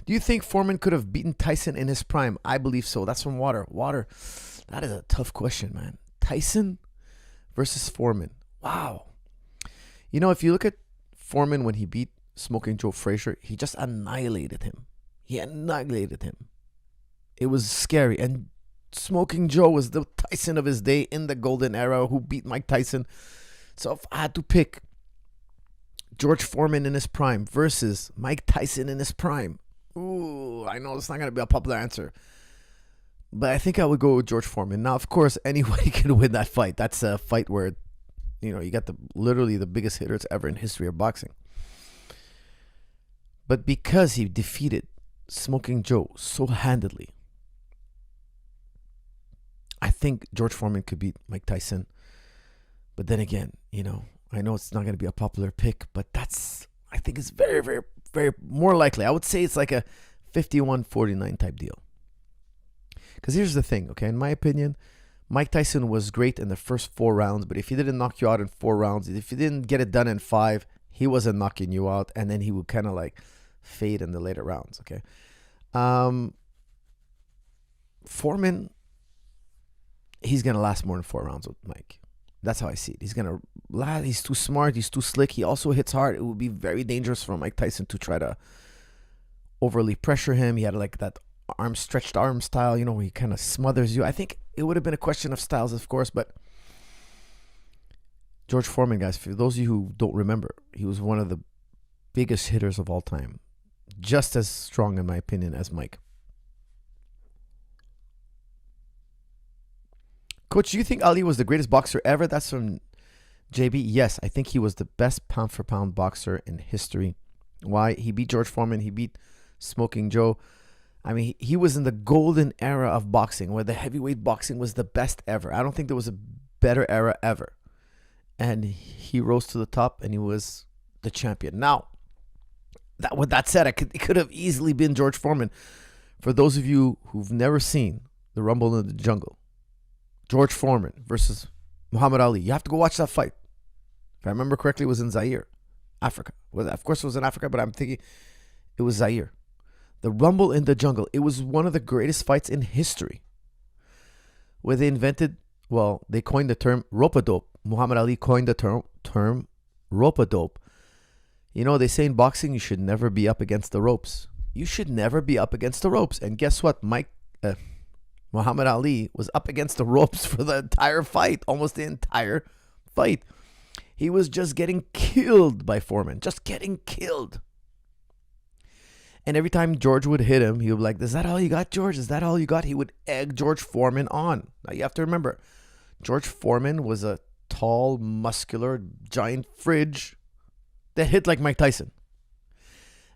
Do you think Foreman could have beaten Tyson in his prime? I believe so. That's from Water. Water, that is a tough question, man. Tyson versus Foreman. Wow. You know, if you look at Foreman when he beat Smoking Joe Frazier, he just annihilated him. He annihilated him. It was scary. And Smoking Joe was the Tyson of his day in the golden era who beat Mike Tyson. So if I had to pick George Foreman in his prime versus Mike Tyson in his prime, ooh, I know it's not going to be a popular answer, but I think I would go with George Foreman. Now, of course, anybody can win that fight. That's a fight where, you got literally the biggest hitters ever in history of boxing. But because he defeated Smoking Joe so handedly, I think George Foreman could beat Mike Tyson. But then again, I know it's not going to be a popular pick, but I think it's very, very, very more likely. I would say it's like a 51-49 type deal. Because here's the thing, okay? In my opinion, Mike Tyson was great in the first 4 rounds, but if he didn't knock you out in 4 rounds, if he didn't get it done in 5, he wasn't knocking you out, and then he would kind of like fade in the later rounds, okay? Foreman, he's going to last more than 4 rounds with Mike. That's how I see it. He's too smart. He's too slick. He also hits hard. It would be very dangerous for Mike Tyson to try to overly pressure him. He had like that stretched arm style, where he kind of smothers you. I think it would have been a question of styles, of course, but George Foreman, guys, for those of you who don't remember, he was one of the biggest hitters of all time. Just as strong, in my opinion, as Mike. Coach, do you think Ali was the greatest boxer ever? That's from JB. Yes, I think he was the best pound-for-pound boxer in history. Why? He beat George Foreman. He beat Smoking Joe. I mean, he was in the golden era of boxing, where the heavyweight boxing was the best ever. I don't think there was a better era ever. And he rose to the top, and he was the champion. Now, with that said, it could have easily been George Foreman. For those of you who've never seen the Rumble in the Jungle, George Foreman versus Muhammad Ali. You have to go watch that fight. If I remember correctly, it was in Zaire, Africa. Well, of course, it was in Africa, but I'm thinking it was Zaire. The Rumble in the Jungle. It was one of the greatest fights in history. Where they coined the term rope-a-dope. Muhammad Ali coined the term rope-a-dope. They say in boxing, you should never be up against the ropes. You should never be up against the ropes. And guess what? Muhammad Ali was up against the ropes for the entire fight, almost the entire fight. He was just getting killed by Foreman, just getting killed. And every time George would hit him, he would be like, is that all you got, George? Is that all you got? He would egg George Foreman on. Now, you have to remember, George Foreman was a tall, muscular, giant fridge that hit like Mike Tyson.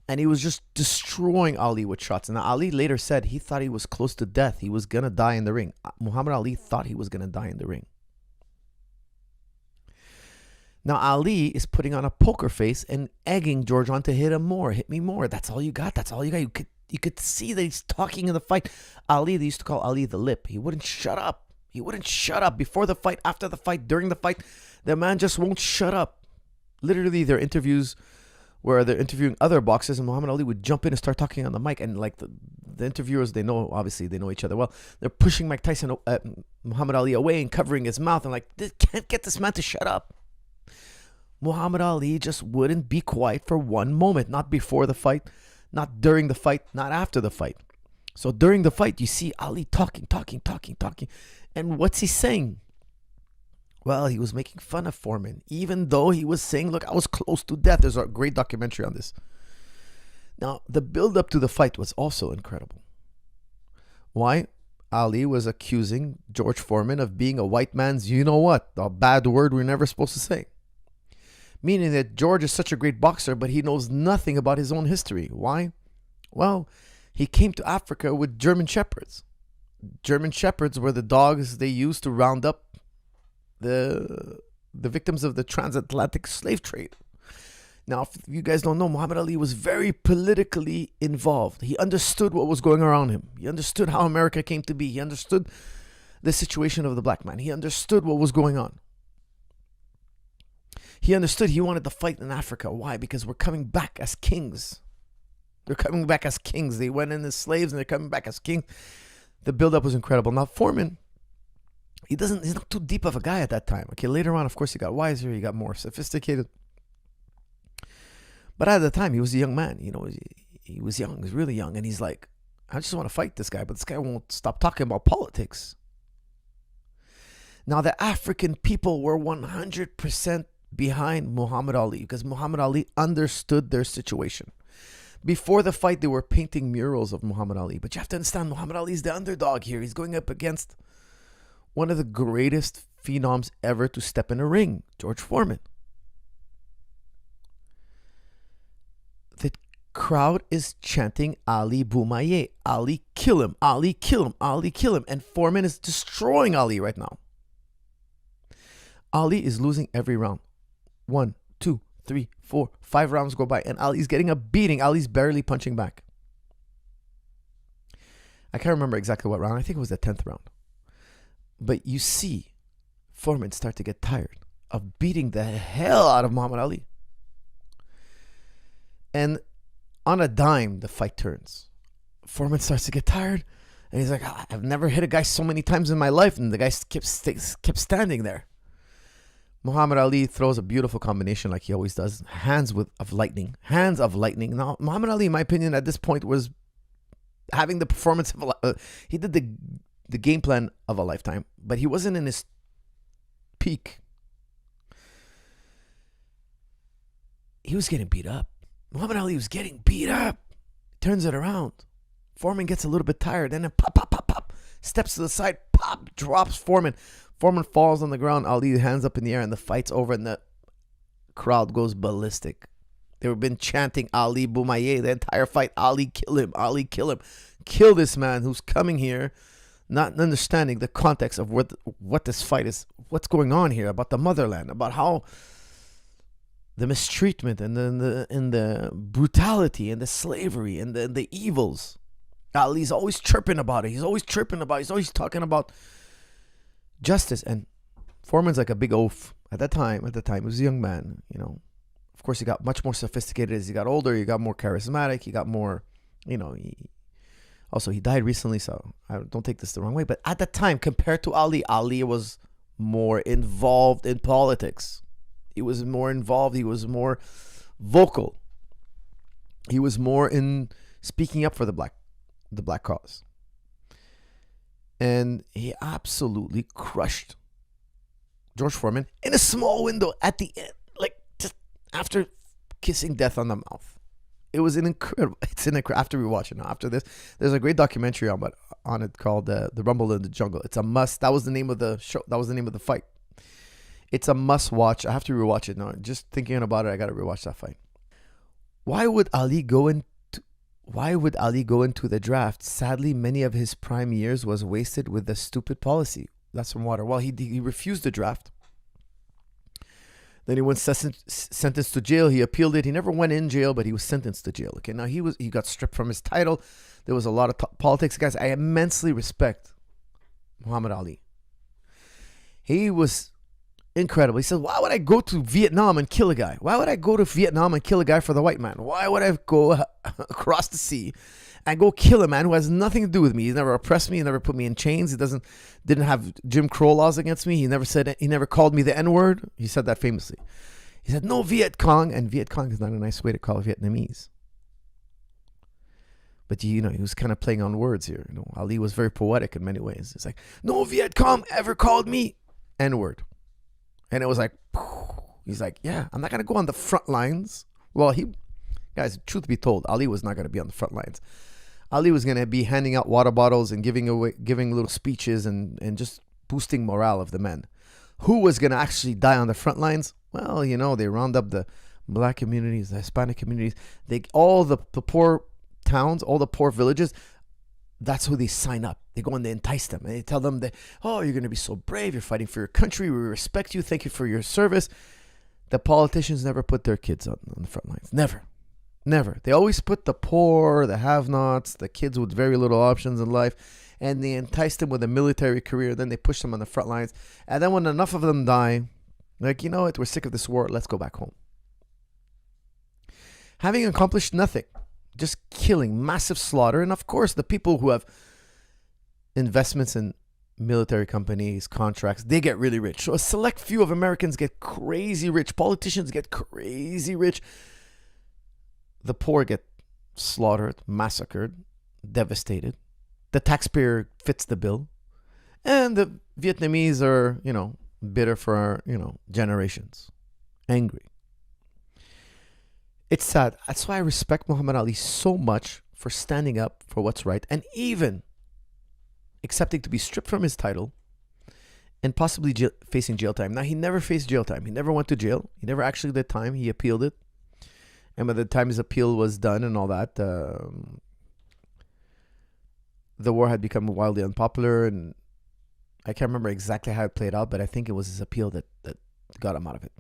And he was just destroying Ali with shots. And Ali later said he thought he was close to death. He was going to die in the ring. Muhammad Ali thought he was going to die in the ring. Now Ali is putting on a poker face and egging George on to hit him more. Hit me more. That's all you got. That's all you got. You could see that he's talking in the fight. Ali, they used to call Ali the lip. He wouldn't shut up. He wouldn't shut up before the fight, after the fight, during the fight. The man just won't shut up. Literally, there are interviews where they're interviewing other boxers, and Muhammad Ali would jump in and start talking on the mic, and like the interviewers, they know each other well. They're pushing Mike Tyson, Muhammad Ali away and covering his mouth, and like, they can't get this man to shut up. Muhammad Ali just wouldn't be quiet for one moment, not before the fight, not during the fight, not after the fight. So during the fight, you see Ali talking, and what's he saying? Well, he was making fun of Foreman, even though he was saying, look, I was close to death. There's a great documentary on this. Now, the build-up to the fight was also incredible. Why? Ali was accusing George Foreman of being a white man's you-know-what, a bad word we're never supposed to say. Meaning that George is such a great boxer, but he knows nothing about his own history. Why? Well, he came to Africa with German Shepherds. German Shepherds were the dogs they used to round up the victims of the transatlantic slave trade. Now, if you guys don't know, Muhammad Ali was very politically involved. He understood what was going around him. He understood how America came to be. He understood the situation of the black man. He understood what was going on. He understood he wanted to fight in Africa. Why? Because we're coming back as kings. They're coming back as kings. They went in as slaves and they're coming back as kings. The build-up was incredible. Now, Foreman, he's not too deep of a guy at that time. Okay, later on, of course, he got wiser. He got more sophisticated. But at the time, he was a young man. You know, he was young. He was really young. And he's like, I just want to fight this guy, but this guy won't stop talking about politics. Now, the African people were 100% behind Muhammad Ali because Muhammad Ali understood their situation. Before the fight, they were painting murals of Muhammad Ali. But you have to understand, Muhammad Ali is the underdog here. He's going up against one of the greatest phenoms ever to step in a ring, George Foreman. The crowd is chanting Ali Boumaye, Ali kill him, Ali kill him, Ali kill him. And Foreman is destroying Ali right now. Ali is losing every round. 1, 2, 3, 4, 5 rounds go by, and Ali's getting a beating. Ali's barely punching back. I can't remember exactly what round. I think it was the 10th round. But you see Foreman start to get tired of beating the hell out of Muhammad Ali. And on a dime, the fight turns. Foreman starts to get tired, and he's like, I've never hit a guy so many times in my life, and the guy kept standing there. Muhammad Ali throws a beautiful combination like he always does. Hands of lightning. Now, Muhammad Ali, in my opinion, at this point was having the performance of he did the game plan of a lifetime, but he wasn't in his peak. He was getting beat up. Muhammad Ali was getting beat up. Turns it around. Foreman gets a little bit tired, and then pop, steps to the side, pop, drops Foreman. Foreman falls on the ground. Ali hands up in the air, and the fight's over, and the crowd goes ballistic. They've been chanting Ali Boumaye the entire fight. Ali kill him. Ali kill him. Kill this man who's coming here, not understanding the context of what this fight is, what's going on here, about the motherland, about how the mistreatment and the brutality and the slavery and the evils. Ali's always chirping about it. He's always talking about justice. And Foreman's like a big oaf. At that time, he was a young man, you know. Of course, he got much more sophisticated as he got older. He got more charismatic. He got more, you know. He died recently, so I don't take this the wrong way. But at that time, compared to Ali, Ali was more involved in politics. He was more involved. He was more vocal. He was more in speaking up for the black cause. And he absolutely crushed George Foreman in a small window at the end, like just after kissing death on the mouth. It was after we watch it now. After this, there's a great documentary on it called The Rumble in the Jungle. It's a must. That was the name of the show. That was the name of the fight. It's a must watch. I have to rewatch it now. Just thinking about it, I got to rewatch that fight. Why would Ali go into the draft? Sadly, many of his prime years was wasted with the stupid policy. That's from Water. Well, he refused the draft. Then he was sentenced to jail. He appealed it. He never went in jail, but he was sentenced to jail. Okay, now he got stripped from his title. There was a lot of politics. Guys, I immensely respect Muhammad Ali. He was incredible. He said, why would I go to Vietnam and kill a guy? Why would I go to Vietnam and kill a guy for the white man? Why would I go across the sea and go kill a man who has nothing to do with me? He's never oppressed me. He never put me in chains. He didn't have Jim Crow laws against me. He never called me the N-word. He said that famously. He said, no Viet Cong. And Viet Cong is not a nice way to call Vietnamese. But, you know, he was kind of playing on words here. You know, Ali was very poetic in many ways. It's like, no Viet Cong ever called me N-word. And it was like, he's like, yeah, I'm not going to go on the front lines. Well, guys, truth be told, Ali was not going to be on the front lines. Ali was going to be handing out water bottles and giving little speeches and just boosting morale of the men. Who was going to actually die on the front lines? Well, you know, they round up the black communities, the Hispanic communities, all the poor towns, all the poor villages. That's who they sign up. They go and they entice them. And they tell them that, oh, you're going to be so brave. You're fighting for your country. We respect you. Thank you for your service. The politicians never put their kids on the front lines. Never. Never. They always put the poor, the have-nots, the kids with very little options in life, and they entice them with a military career. Then they push them on the front lines. And then when enough of them die, like, you know what? We're sick of this war. Let's go back home. Having accomplished nothing, just killing, massive slaughter. And of course, the people who have investments in military companies, contracts, they get really rich. So a select few of Americans get crazy rich. Politicians get crazy rich. The poor get slaughtered, massacred, devastated. The taxpayer fits the bill. And the Vietnamese are, bitter for, generations. Angry. It's sad. That's why I respect Muhammad Ali so much for standing up for what's right and even accepting to be stripped from his title and possibly facing jail time. Now, he never faced jail time. He never went to jail. He never actually did time. He appealed it. And by the time his appeal was done and all that, the war had become wildly unpopular. And I can't remember exactly how it played out, but I think it was his appeal that got him out of it.